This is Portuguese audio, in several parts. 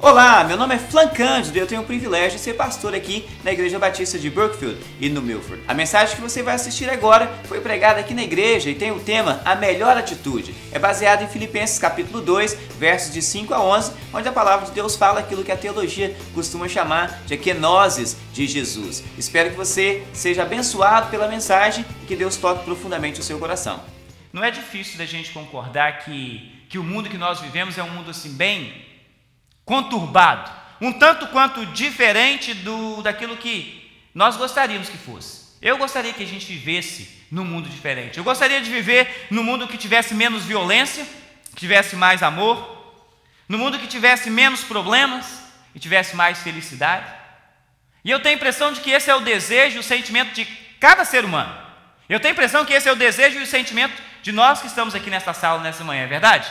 Olá, meu nome é Flan Cândido e eu tenho o privilégio de ser pastor aqui na Igreja Batista de Brookfield e no Milford. A mensagem que você vai assistir agora foi pregada aqui na igreja e tem o tema A Melhor Atitude. É baseado em Filipenses capítulo 2, versos de 5 a 11, onde a palavra de Deus fala aquilo que a teologia costuma chamar de kenosis de Jesus. Espero que você seja abençoado pela mensagem e que Deus toque profundamente o seu coração. Não é difícil da gente concordar que o mundo que nós vivemos é um mundo assim bem conturbado, um tanto quanto diferente daquilo que nós gostaríamos que fosse. Eu gostaria que a gente vivesse num mundo diferente. Eu gostaria de viver num mundo que tivesse menos violência, que tivesse mais amor, num mundo que tivesse menos problemas e tivesse mais felicidade. E eu tenho a impressão de que esse é o desejo e o sentimento de cada ser humano. Eu tenho a impressão que esse é o desejo e o sentimento de nós que estamos aqui nesta sala nessa manhã, é verdade?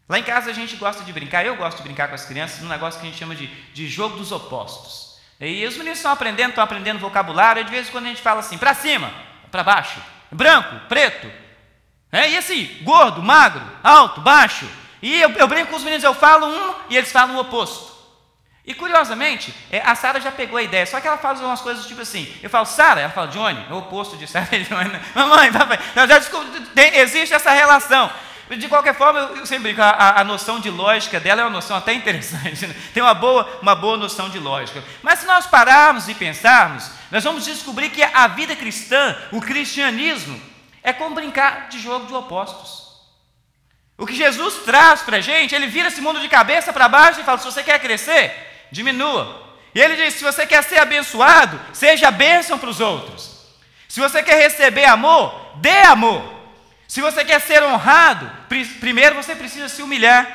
Lá em casa a gente gosta de brincar, eu gosto de brincar com as crianças num negócio que a gente chama de jogo dos opostos. E os meninos estão aprendendo vocabulário, e de vez em quando a gente fala assim, para cima, para baixo, branco, preto, e assim, gordo, magro, alto, baixo. E eu brinco com os meninos, eu falo um e eles falam o oposto. E curiosamente, a Sara já pegou a ideia, só que ela faz umas coisas tipo assim, eu falo Sara, ela fala Johnny, é o oposto de Sara, mamãe, papai, já descobri, existe essa relação. De qualquer forma, eu sempre brinco, a noção de lógica dela é uma noção até interessante, né? Tem uma boa noção de lógica. Mas se nós pararmos e pensarmos, nós vamos descobrir que a vida cristã, o cristianismo, é como brincar de jogo de opostos. O que Jesus traz para a gente, ele vira esse mundo de cabeça para baixo e fala, se você quer crescer, diminua. E ele diz, se você quer ser abençoado, seja bênção para os outros. Se você quer receber amor, dê amor. Se você quer ser honrado, primeiro você precisa se humilhar.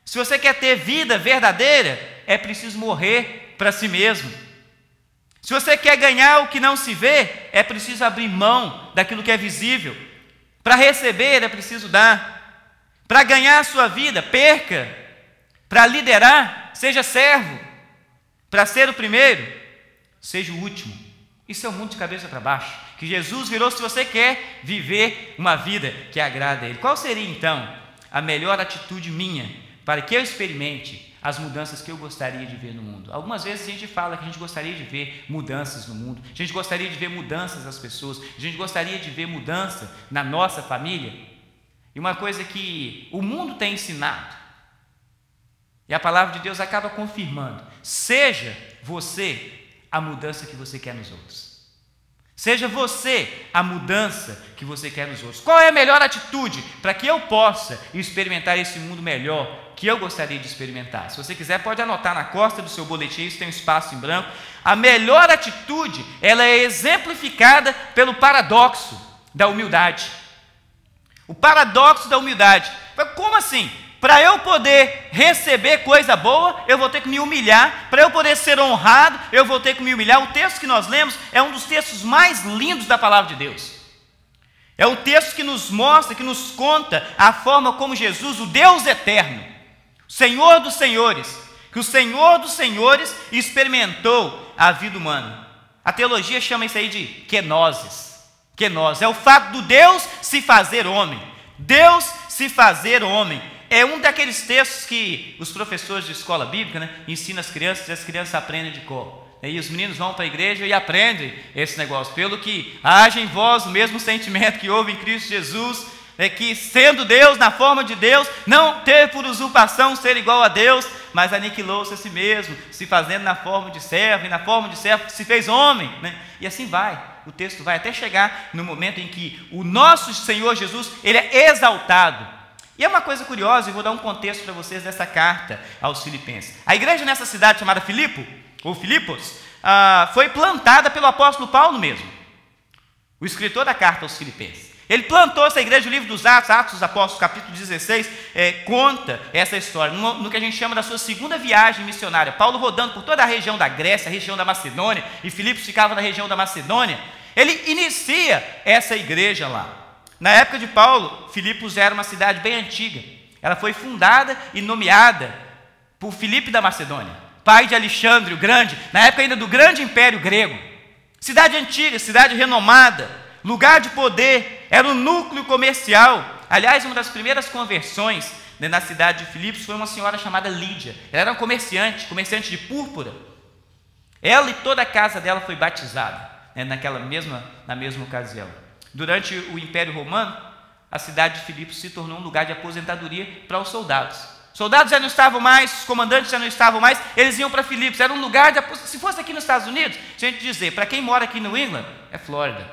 Se você quer ter vida verdadeira, é preciso morrer para si mesmo. Se você quer ganhar o que não se vê, é preciso abrir mão daquilo que é visível. Para receber, é preciso dar. Para ganhar a sua vida, perca. Para liderar, seja servo. Para ser o primeiro, seja o último. Isso é um mundo de cabeça para baixo, que Jesus virou se você quer viver uma vida que agrada a Ele. Qual seria, então, a melhor atitude minha para que eu experimente as mudanças que eu gostaria de ver no mundo? Algumas vezes a gente fala que a gente gostaria de ver mudanças no mundo, a gente gostaria de ver mudanças nas pessoas, a gente gostaria de ver mudança na nossa família. E uma coisa que o mundo tem ensinado, e a palavra de Deus acaba confirmando, seja você a mudança que você quer nos outros. Seja você a mudança que você quer nos outros. Qual é a melhor atitude para que eu possa experimentar esse mundo melhor que eu gostaria de experimentar? Se você quiser, pode anotar na costa do seu boletim, isso tem um espaço em branco. A melhor atitude, ela é exemplificada pelo paradoxo da humildade. O paradoxo da humildade. Como assim? Para eu poder receber coisa boa, eu vou ter que me humilhar. Para eu poder ser honrado, eu vou ter que me humilhar. O texto que nós lemos é um dos textos mais lindos da palavra de Deus. É um texto que nos mostra, que nos conta a forma como Jesus, o Deus eterno, o Senhor dos senhores, que o Senhor dos senhores experimentou a vida humana. A teologia chama isso aí de kenosis. Kenosis é o fato do Deus se fazer homem. Deus se fazer homem. É um daqueles textos que os professores de escola bíblica ensinam as crianças, e as crianças aprendem de cor. E os meninos vão para a igreja e aprendem esse negócio. Pelo que haja em vós o mesmo sentimento que houve em Cristo Jesus, que sendo Deus, na forma de Deus, não teve por usurpação ser igual a Deus, mas aniquilou-se a si mesmo, se fazendo na forma de servo, e na forma de servo se fez homem. E assim vai. O texto vai até chegar no momento em que o nosso Senhor Jesus, ele é exaltado. E é uma coisa curiosa, e vou dar um contexto para vocês dessa carta aos Filipenses. A igreja nessa cidade chamada Filipos, foi plantada pelo apóstolo Paulo mesmo, o escritor da carta aos Filipenses. Ele plantou essa igreja, o livro dos Atos dos Apóstolos, capítulo 16, conta essa história, no que a gente chama da sua segunda viagem missionária. Paulo rodando por toda a região da Grécia, a região da Macedônia, e Filipos ficava na região da Macedônia. Ele inicia essa igreja lá. Na época de Paulo, Filipos era uma cidade bem antiga. Ela foi fundada e nomeada por Filipe da Macedônia, pai de Alexandre o Grande, na época ainda do grande império grego. Cidade antiga, cidade renomada, lugar de poder, era um núcleo comercial. Aliás, uma das primeiras conversões, né, na cidade de Filipos foi uma senhora chamada Lídia. Ela era uma comerciante de púrpura. Ela e toda a casa dela foi batizada, né, na mesma ocasião. Durante o Império Romano, a cidade de Filipos se tornou um lugar de aposentadoria para os soldados. Os soldados já não estavam mais, os comandantes já não estavam mais, eles iam para Filipos. Era um lugar de aposentadoria. Se fosse aqui nos Estados Unidos, se a gente dizer, para quem mora aqui no New England, é Flórida.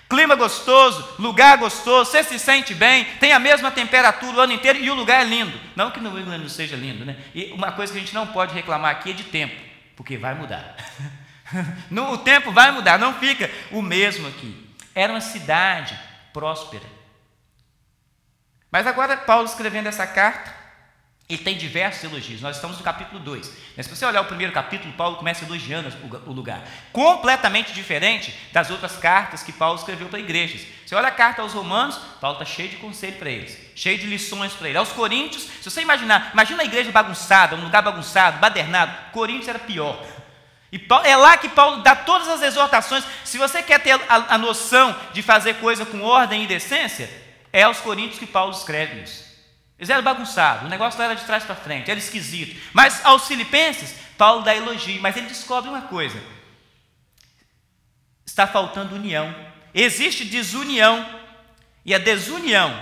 Clima gostoso, lugar gostoso, você se sente bem, tem a mesma temperatura o ano inteiro e o lugar é lindo. Não que New England não seja lindo, né? E uma coisa que a gente não pode reclamar aqui é de tempo, porque vai mudar. O tempo vai mudar, não fica o mesmo aqui. Era uma cidade próspera. Mas agora, Paulo escrevendo essa carta, ele tem diversos elogios. Nós estamos no capítulo 2. Mas se você olhar o primeiro capítulo, Paulo começa elogiando o lugar. Completamente diferente das outras cartas que Paulo escreveu para igrejas. Você olha a carta aos Romanos, Paulo está cheio de conselho para eles, cheio de lições para eles. Aos Coríntios, se você imagina a igreja bagunçada, um lugar bagunçado, badernado, Coríntios era pior. E é lá que Paulo dá todas as exortações. Se você quer ter a noção de fazer coisa com ordem e decência, é aos Coríntios que Paulo escreve isso. Eles eram bagunçados, o negócio era de trás para frente, era esquisito. Mas aos Filipenses, Paulo dá elogio, mas ele descobre uma coisa: está faltando união, existe desunião, e a desunião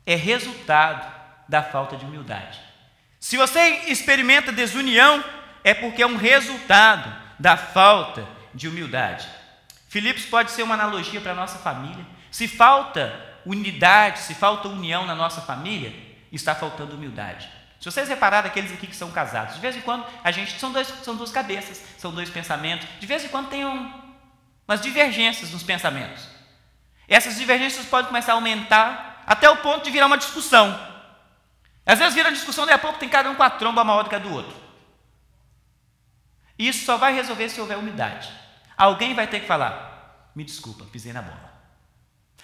é resultado da falta de humildade. Se você experimenta desunião, é porque é um resultado da falta de humildade. Filipos pode ser uma analogia para a nossa família. Se falta unidade, se falta união na nossa família, está faltando humildade. Se vocês repararem, aqueles aqui que são casados, de vez em quando a gente são duas cabeças, são dois pensamentos, de vez em quando tem umas divergências nos pensamentos. Essas divergências podem começar a aumentar até o ponto de virar uma discussão. Às vezes vira uma discussão, daí a pouco tem cada um com a tromba maior do que a do outro. Isso só vai resolver se houver humildade. Alguém vai ter que falar: me desculpa, pisei na bola.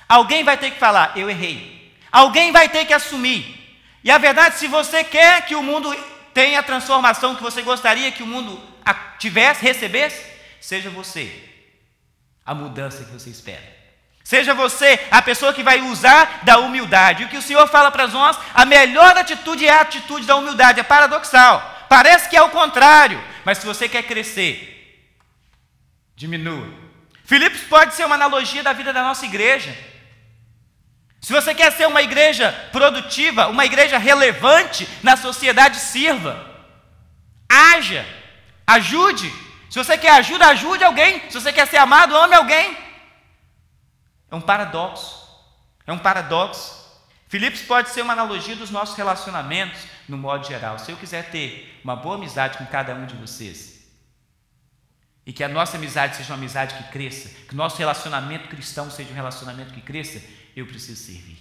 Alguém vai ter que falar: eu errei. Alguém vai ter que assumir. E a verdade, se você quer que o mundo tenha a transformação que você gostaria que o mundo tivesse, recebesse, seja você a mudança que você espera. Seja você a pessoa que vai usar da humildade. E o que o Senhor fala para nós, a melhor atitude é a atitude da humildade. É paradoxal. Parece que é o contrário. Mas se você quer crescer, diminua. Filipos pode ser uma analogia da vida da nossa igreja. Se você quer ser uma igreja produtiva, uma igreja relevante na sociedade, sirva, haja, ajude. Se você quer ajuda, ajude alguém. Se você quer ser amado, ame alguém. É um paradoxo. Filipos pode ser uma analogia dos nossos relacionamentos no modo geral. Se eu quiser ter uma boa amizade com cada um de vocês, e que a nossa amizade seja uma amizade que cresça, que o nosso relacionamento cristão seja um relacionamento que cresça, eu preciso servir.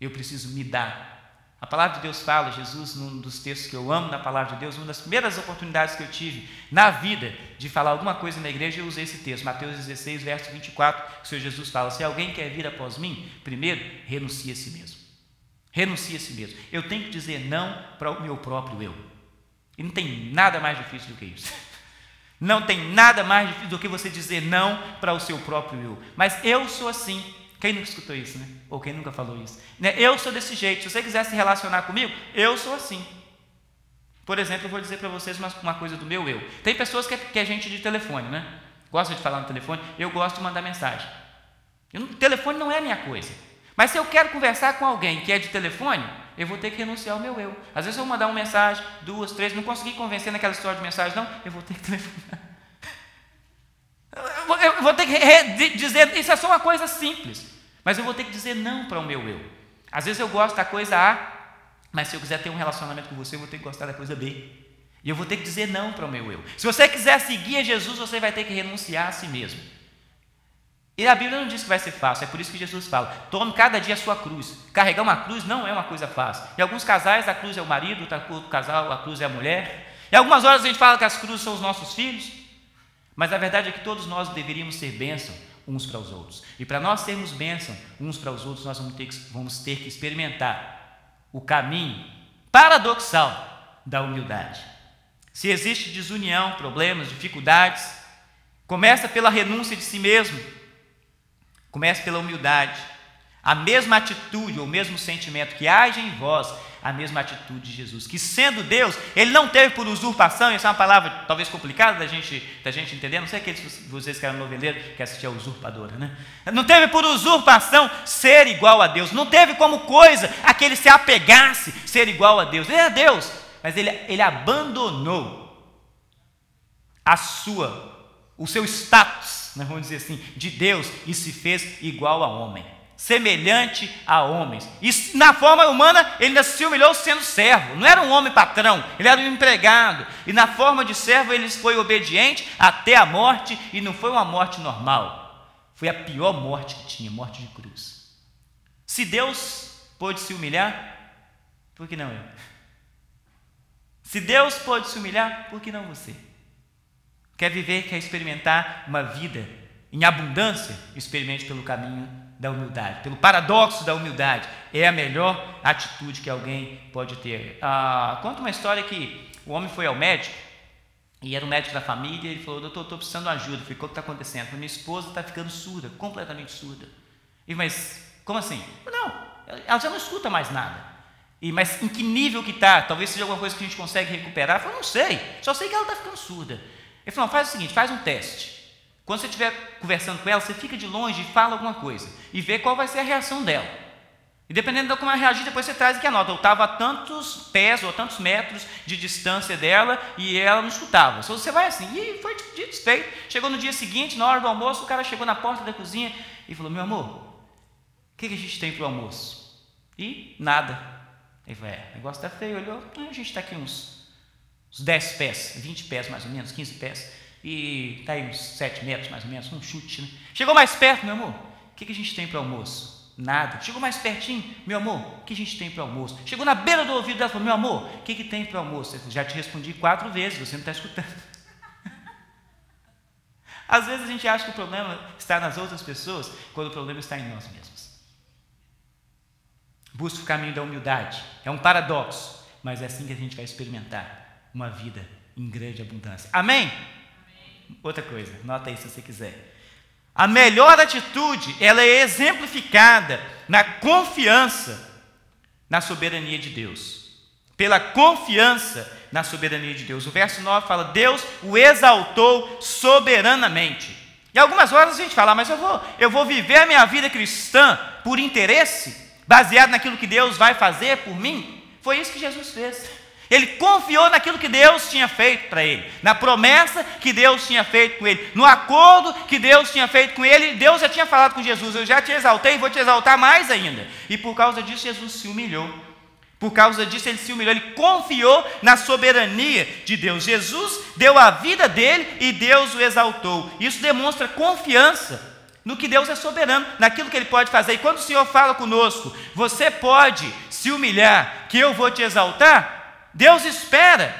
Eu preciso me dar. A palavra de Deus fala, Jesus, num dos textos que eu amo na palavra de Deus, uma das primeiras oportunidades que eu tive na vida de falar alguma coisa na igreja, eu usei esse texto, Mateus 16, verso 24, que o Senhor Jesus fala: se alguém quer vir após mim, primeiro, renuncie a si mesmo. Renuncie a si mesmo. Eu tenho que dizer não para o meu próprio eu. E não tem nada mais difícil do que isso. Não tem nada mais difícil do que você dizer não para o seu próprio eu. Mas eu sou assim. Quem nunca escutou isso, né? Ou quem nunca falou isso? Né? Eu sou desse jeito. Se você quiser se relacionar comigo, eu sou assim. Por exemplo, eu vou dizer para vocês uma coisa do meu eu. Tem pessoas que é gente de telefone, né? Gosta de falar no telefone. Eu gosto de mandar mensagem. Telefone não é a minha coisa. Mas se eu quero conversar com alguém que é de telefone, eu vou ter que renunciar ao meu eu. Às vezes eu vou mandar uma mensagem, 2, 3, não consegui convencer naquela história de mensagem, não, eu vou ter que telefonar. Eu vou ter que dizer, isso é só uma coisa simples, mas eu vou ter que dizer não para o meu eu. Às vezes eu gosto da coisa A, mas se eu quiser ter um relacionamento com você, eu vou ter que gostar da coisa B. E eu vou ter que dizer não para o meu eu. Se você quiser seguir a Jesus, você vai ter que renunciar a si mesmo. E a Bíblia não diz que vai ser fácil, é por isso que Jesus fala: tome cada dia a sua cruz. Carregar uma cruz não é uma coisa fácil. Em alguns casais a cruz é o marido, outro casal a cruz é a mulher. Em algumas horas a gente fala que as cruzes são os nossos filhos. Mas a verdade é que todos nós deveríamos ser bênção uns para os outros. E para nós sermos bênção uns para os outros, nós vamos ter que experimentar o caminho paradoxal da humildade. Se existe desunião, problemas, dificuldades, começa pela renúncia de si mesmo. Comece pela humildade. A mesma atitude, ou o mesmo sentimento que age em vós, a mesma atitude de Jesus, que sendo Deus, ele não teve por usurpação. Essa é uma palavra talvez complicada da gente entender, não sei aqueles vocês que eram noveleiros, que assistiam a Usurpadora, né? Não teve por usurpação ser igual a Deus, não teve como coisa a que ele se apegasse ser igual a Deus. Ele é Deus, mas ele abandonou o seu status, né, vamos dizer assim, de Deus, e se fez igual a homem, semelhante a homens. E na forma humana ele ainda se humilhou sendo servo. Não era um homem patrão, ele era um empregado. E na forma de servo ele foi obediente até a morte, e não foi uma morte normal, foi a pior morte que tinha, morte de cruz. Se Deus pôde se humilhar, por que não eu? Se Deus pôde se humilhar, por que não você? Quer viver, quer experimentar uma vida em abundância? Experimente pelo caminho da humildade, pelo paradoxo da humildade. É a melhor atitude que alguém pode ter. Conta uma história que o homem foi ao médico, e era um médico da família, e ele falou: doutor, estou precisando de ajuda. Eu falei: o que está acontecendo? Minha esposa está ficando surda, completamente surda. Mas como assim? Não, ela já não escuta mais nada. Mas em que nível que está? Talvez seja alguma coisa que a gente consegue recuperar. Eu falei: não sei, só sei que ela está ficando surda. Ele falou: não, faz o seguinte, faz um teste. Quando você estiver conversando com ela, você fica de longe e fala alguma coisa, e vê qual vai ser a reação dela. E dependendo de como ela reagir, depois você traz e que anota. Eu estava a tantos pés ou a tantos metros de distância dela, e ela não escutava. Só você vai assim, e foi dito e feito. Chegou no dia seguinte, na hora do almoço, o cara chegou na porta da cozinha e falou: meu amor, o que a gente tem para o almoço? E nada. Ele falou: o negócio está feio. Olhou: a gente está aqui uns 10 pés, 20 pés mais ou menos, 15 pés, e está aí uns 7 metros mais ou menos, um chute, né? Chegou mais perto: meu amor, o que a gente tem para o almoço? Nada. Chegou mais pertinho: meu amor, o que a gente tem para o almoço? Chegou na beira do ouvido dela e falou: meu amor, o que tem para o almoço? Ele falou: já te respondi 4 vezes, você não está escutando. Às vezes a gente acha que o problema está nas outras pessoas, quando o problema está em nós mesmos. Busque o caminho da humildade. É um paradoxo, mas é assim que a gente vai experimentar uma vida em grande abundância. Amém? Amém. Outra coisa, nota aí se você quiser. A melhor atitude, ela é exemplificada na confiança na soberania de Deus. Pela confiança na soberania de Deus. O verso 9 fala: Deus o exaltou soberanamente. E algumas horas a gente fala: mas eu vou viver a minha vida cristã por interesse, baseado naquilo que Deus vai fazer por mim. Foi isso que Jesus fez. Ele confiou naquilo que Deus tinha feito para ele, na promessa que Deus tinha feito com ele, no acordo que Deus tinha feito com ele. Deus já tinha falado com Jesus: eu já te exaltei e vou te exaltar mais ainda. E por causa disso Jesus se humilhou. Por causa disso ele se humilhou, ele confiou na soberania de Deus. Jesus deu a vida dele e Deus o exaltou. Isso demonstra confiança no que Deus é soberano, naquilo que ele pode fazer. E quando o Senhor fala conosco: você pode se humilhar, que eu vou te exaltar, Deus espera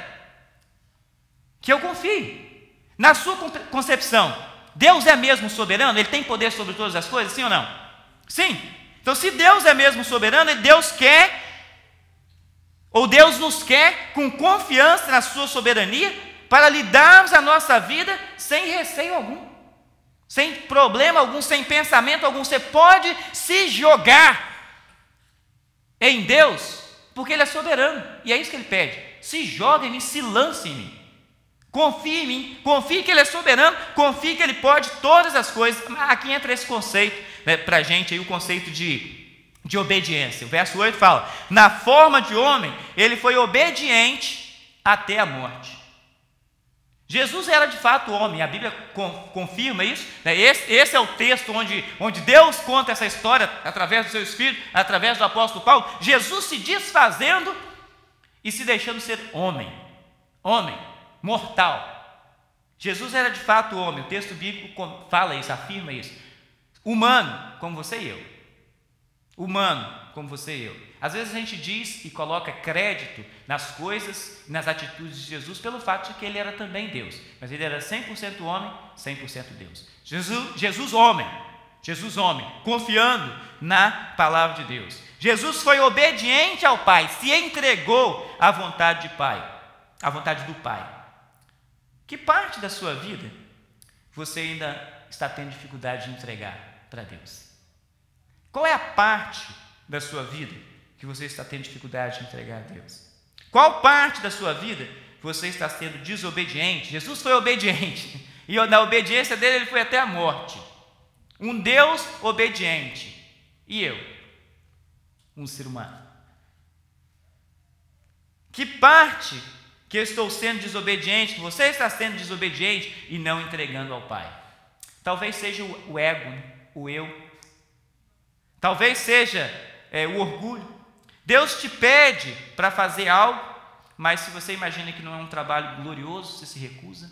que eu confie. Na sua concepção, Deus é mesmo soberano? Ele tem poder sobre todas as coisas, sim ou não? Sim. Então, se Deus é mesmo soberano, Deus quer, ou Deus nos quer com confiança na sua soberania, para lhe darmos a nossa vida sem receio algum, sem problema algum, sem pensamento algum. Você pode se jogar em Deus, porque Ele é soberano, e é isso que Ele pede: se joga em mim, se lance em mim, confie em mim, confie que Ele é soberano, confie que Ele pode todas as coisas. Aqui entra esse conceito, né, para a gente, aí, o conceito de obediência. O verso 8 fala: na forma de homem, Ele foi obediente até a morte. Jesus era de fato homem, a Bíblia confirma isso, né? Esse é o texto onde Deus conta essa história através do seu Espírito, através do apóstolo Paulo. Jesus se desfazendo e se deixando ser homem, mortal. Jesus era de fato homem, o texto bíblico fala isso, afirma isso. Humano, como você e eu. Humano, como você e eu. Às vezes a gente diz e coloca crédito nas coisas, nas atitudes de Jesus, pelo fato de que Ele era também Deus. Mas Ele era 100% homem, 100% Deus. Jesus homem, confiando na palavra de Deus. Jesus foi obediente ao Pai, se entregou à vontade de Pai, à vontade do Pai. Que parte da sua vida você ainda está tendo dificuldade de entregar para Deus? Qual é a parte da sua vida que você está tendo dificuldade de entregar a Deus? Qual parte da sua vida você está sendo desobediente? Jesus foi obediente, e na obediência dele ele foi até a morte. Um Deus obediente. E eu? Um ser humano. Que parte que eu estou sendo desobediente, que você está sendo desobediente e não entregando ao Pai? Talvez seja o ego, né? O eu. Talvez seja o orgulho. Deus te pede para fazer algo, mas se você imagina que não é um trabalho glorioso, você se recusa.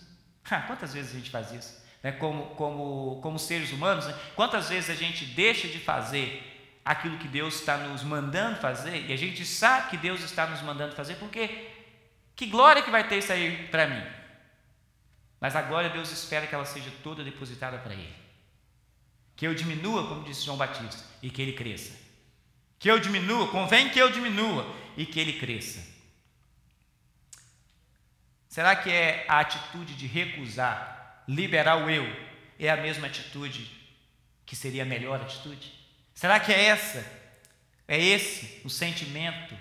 Quantas vezes a gente faz isso? Né? Como seres humanos, né? Quantas vezes a gente deixa de fazer aquilo que Deus está nos mandando fazer, e a gente sabe que Deus está nos mandando fazer, porque que glória que vai ter isso aí para mim? Mas a glória Deus espera que ela seja toda depositada para Ele. Que eu diminua, como disse João Batista, e que Ele cresça. Que eu diminua, convém que eu diminua, e que Ele cresça. Será que é a atitude de recusar, liberar o eu, é a mesma atitude que seria a melhor atitude? Será que é esse o sentimento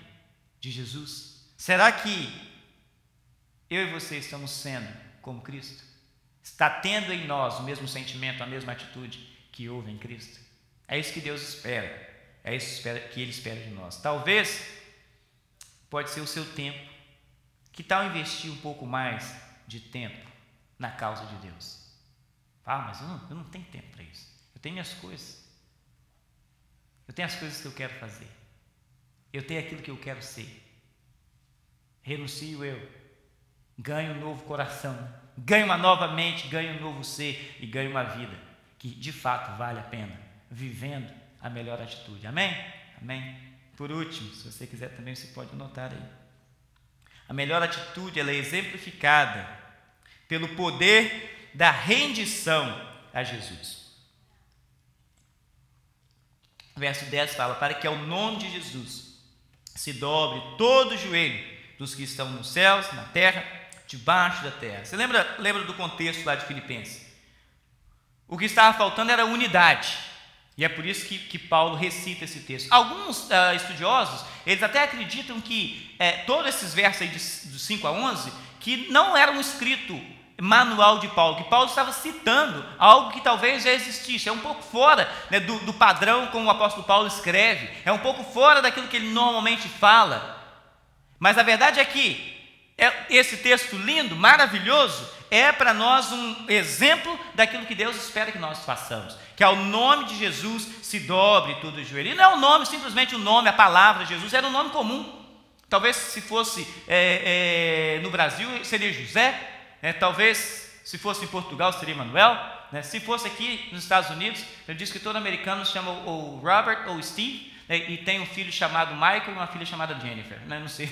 de Jesus? Será que eu e você estamos sendo como Cristo? Está tendo em nós o mesmo sentimento, a mesma atitude que houve em Cristo? É isso que Deus espera. É isso que Ele espera de nós. Talvez, pode ser o seu tempo. Que tal investir um pouco mais de tempo na causa de Deus? Mas eu não tenho tempo para isso. Eu tenho minhas coisas. Eu tenho as coisas que eu quero fazer. Eu tenho aquilo que eu quero ser. Renuncio eu. Ganho um novo coração. Ganho uma nova mente, ganho um novo ser e ganho uma vida que de fato vale a pena, vivendo a melhor atitude. Amém? Amém. Por último, se você quiser também, você pode anotar aí. A melhor atitude, ela é exemplificada pelo poder da rendição a Jesus. O verso 10 fala: para que ao nome de Jesus se dobre todo o joelho dos que estão nos céus, na terra, debaixo da terra. Você lembra do contexto lá de Filipenses? O que estava faltando era unidade. E é por isso que Paulo recita esse texto. Alguns estudiosos, eles até acreditam que todos esses versos aí dos 5 a 11, que não era um escrito manual de Paulo, que Paulo estava citando algo que talvez já existisse. É um pouco fora, né, do padrão como o apóstolo Paulo escreve, é um pouco fora daquilo que ele normalmente fala. Mas a verdade é que esse texto lindo, maravilhoso, é para nós um exemplo daquilo que Deus espera que nós façamos. Que ao nome de Jesus se dobre todo o joelho. E não é um nome, simplesmente o nome, a palavra Jesus, era um nome comum. Talvez se fosse no Brasil seria José, talvez se fosse em Portugal seria Manuel, se fosse aqui nos Estados Unidos, eu disse que todo americano se chama ou Robert ou Steve, e tem um filho chamado Michael e uma filha chamada Jennifer, não sei,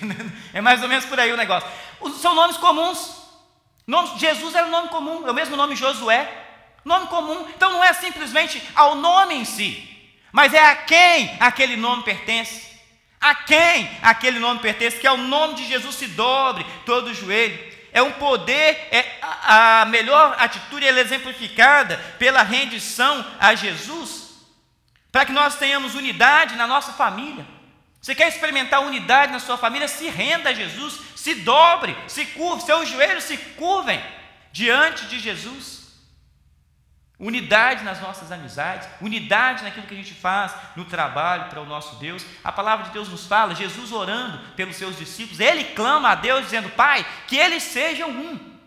é mais ou menos por aí o negócio. São nomes comuns. Jesus era um nome comum, é o mesmo nome Josué, nome comum. Então não é simplesmente ao nome em si, mas é a quem aquele nome pertence. A quem aquele nome pertence, que ao nome de Jesus se dobre todo o joelho. É um poder, a melhor atitude, ela é exemplificada pela rendição a Jesus, para que nós tenhamos unidade na nossa família. Você quer experimentar unidade na sua família? Se renda a Jesus, se dobre, se curve, seus joelhos se curvem diante de Jesus. Unidade nas nossas amizades, unidade naquilo que a gente faz no trabalho para o nosso Deus. A palavra de Deus nos fala, Jesus orando pelos seus discípulos, ele clama a Deus dizendo: Pai, que eles sejam um,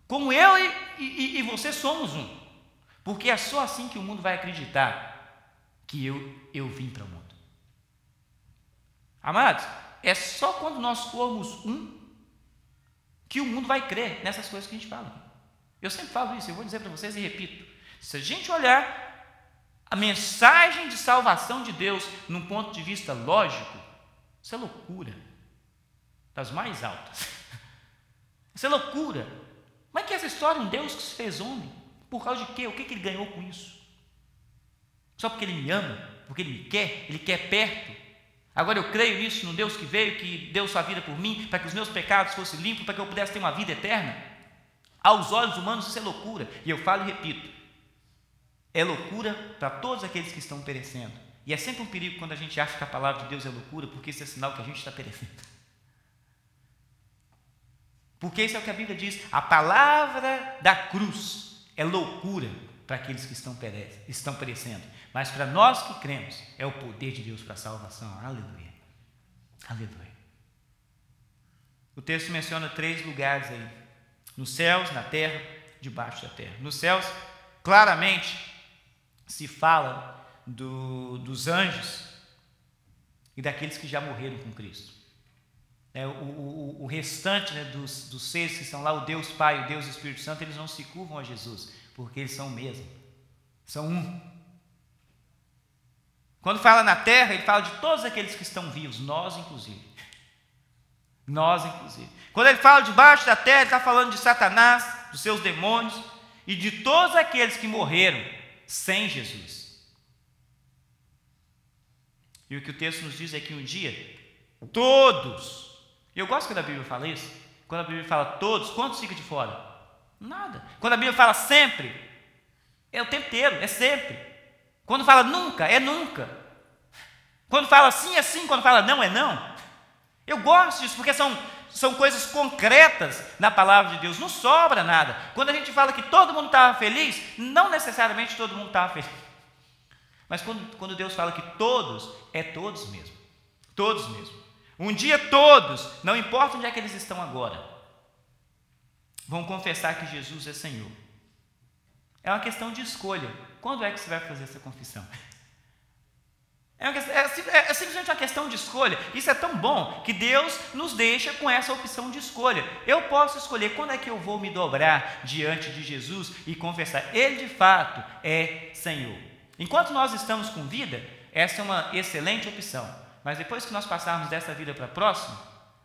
como eu e você somos um, porque é só assim que o mundo vai acreditar que eu vim para o mundo. Amados, é só quando nós formos um que o mundo vai crer nessas coisas que a gente fala. Eu sempre falo isso, eu vou dizer para vocês e repito: se a gente olhar a mensagem de salvação de Deus num ponto de vista lógico, isso é loucura das mais altas. Isso é loucura. Como é que é essa história? Um Deus que se fez homem, por causa de quê? O que ele ganhou com isso? Só porque ele me ama, porque ele quer perto. Agora eu creio nisso, no Deus que veio, que deu sua vida por mim, para que os meus pecados fossem limpos, para que eu pudesse ter uma vida eterna. Aos olhos humanos isso é loucura, e eu falo e repito, é loucura para todos aqueles que estão perecendo, E é sempre um perigo quando a gente acha que a palavra de Deus é loucura, porque isso é sinal que a gente está perecendo. Porque isso é o que a Bíblia diz, a palavra da cruz é loucura para aqueles que estão perecendo, mas para nós que cremos, é o poder de Deus para a salvação. Aleluia, aleluia. O texto menciona 3 lugares aí, nos céus, na terra, debaixo da terra. Nos céus, claramente, se fala dos anjos e daqueles que já morreram com Cristo. O restante, né, dos seres que estão lá, o Deus Pai, o Deus Espírito Santo, eles não se curvam a Jesus, porque eles são o mesmo, são um. Quando fala na terra, ele fala de todos aqueles que estão vivos, nós inclusive. Nós inclusive. Quando ele fala debaixo da terra, ele está falando de Satanás, dos seus demônios e de todos aqueles que morreram sem Jesus. E o que o texto nos diz é que um dia, todos, eu gosto quando a Bíblia fala isso, quando a Bíblia fala todos, quantos fica de fora? Nada. Quando a Bíblia fala sempre, é o tempo inteiro, é sempre. Quando fala nunca, é nunca. Quando fala sim, é sim. Quando fala não, é não. Eu gosto disso, porque são coisas concretas na palavra de Deus, não sobra nada. Quando a gente fala que todo mundo estava feliz, não necessariamente todo mundo estava feliz. Mas quando Deus fala que todos, é todos mesmo. Todos mesmo. Um dia todos, não importa onde é que eles estão agora, vão confessar que Jesus é Senhor. É uma questão de escolha. Quando é que você vai fazer essa confissão? É simplesmente uma questão de escolha. Isso é tão bom que Deus nos deixa com essa opção de escolha. Eu posso escolher quando é que eu vou me dobrar diante de Jesus e confessar. Ele de fato é Senhor. Enquanto nós estamos com vida, essa é uma excelente opção. Mas depois que nós passarmos dessa vida para a próxima,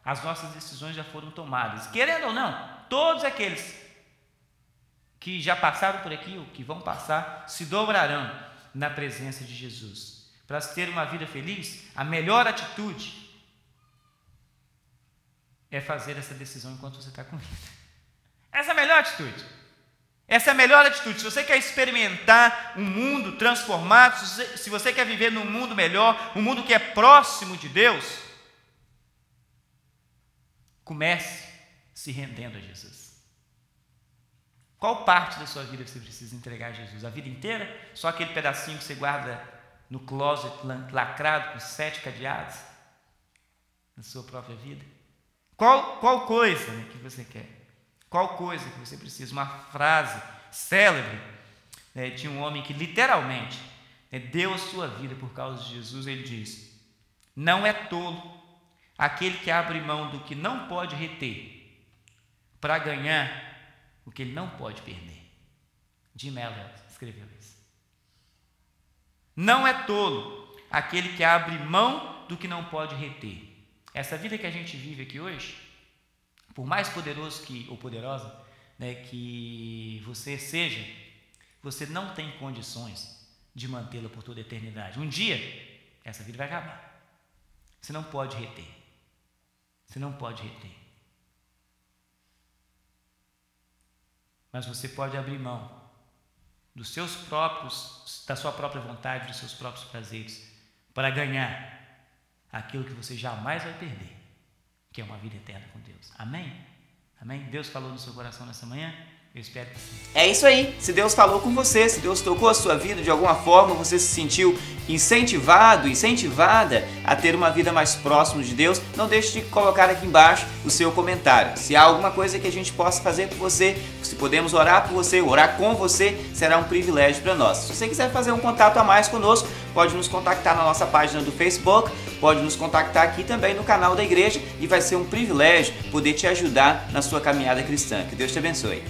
as nossas decisões já foram tomadas. Querendo ou não, todos aqueles que já passaram por aqui, ou que vão passar, se dobrarão na presença de Jesus. Para ter uma vida feliz, a melhor atitude é fazer essa decisão enquanto você está com vida. Essa é a melhor atitude. Essa é a melhor atitude. Se você quer experimentar um mundo transformado, se você quer viver num mundo melhor, um mundo que é próximo de Deus, comece se rendendo a Jesus. Qual parte da sua vida você precisa entregar a Jesus? A vida inteira? Só aquele pedacinho que você guarda no closet lacrado com 7 cadeados na sua própria vida? Qual coisa, né, que você quer? Qual coisa que você precisa? Uma frase célebre, né, de um homem que literalmente, né, deu a sua vida por causa de Jesus. Ele diz: não é tolo aquele que abre mão do que não pode reter para ganhar o que ele não pode perder. Jim Elliot escreveu isso. Não é tolo aquele que abre mão do que não pode reter. Essa vida que a gente vive aqui hoje, por mais poderoso ou poderosa, né, que você seja, você não tem condições de mantê-la por toda a eternidade. Um dia, essa vida vai acabar. Você não pode reter. Você não pode reter. Mas você pode abrir mão da sua própria vontade, dos seus próprios prazeres, para ganhar aquilo que você jamais vai perder, que é uma vida eterna com Deus. Amém? Amém? Deus falou no seu coração nessa manhã? Eu espero que sim. É isso aí. Se Deus falou com você, se Deus tocou a sua vida de alguma forma, você se sentiu incentivado, incentivada a ter uma vida mais próxima de Deus, não deixe de colocar aqui embaixo o seu comentário. Se há alguma coisa que a gente possa fazer por você, se podemos orar por você, orar com você, será um privilégio para nós. Se você quiser fazer um contato a mais conosco, pode nos contactar na nossa página do Facebook, pode nos contactar aqui também no canal da igreja, e vai ser um privilégio poder te ajudar na sua caminhada cristã. Que Deus te abençoe.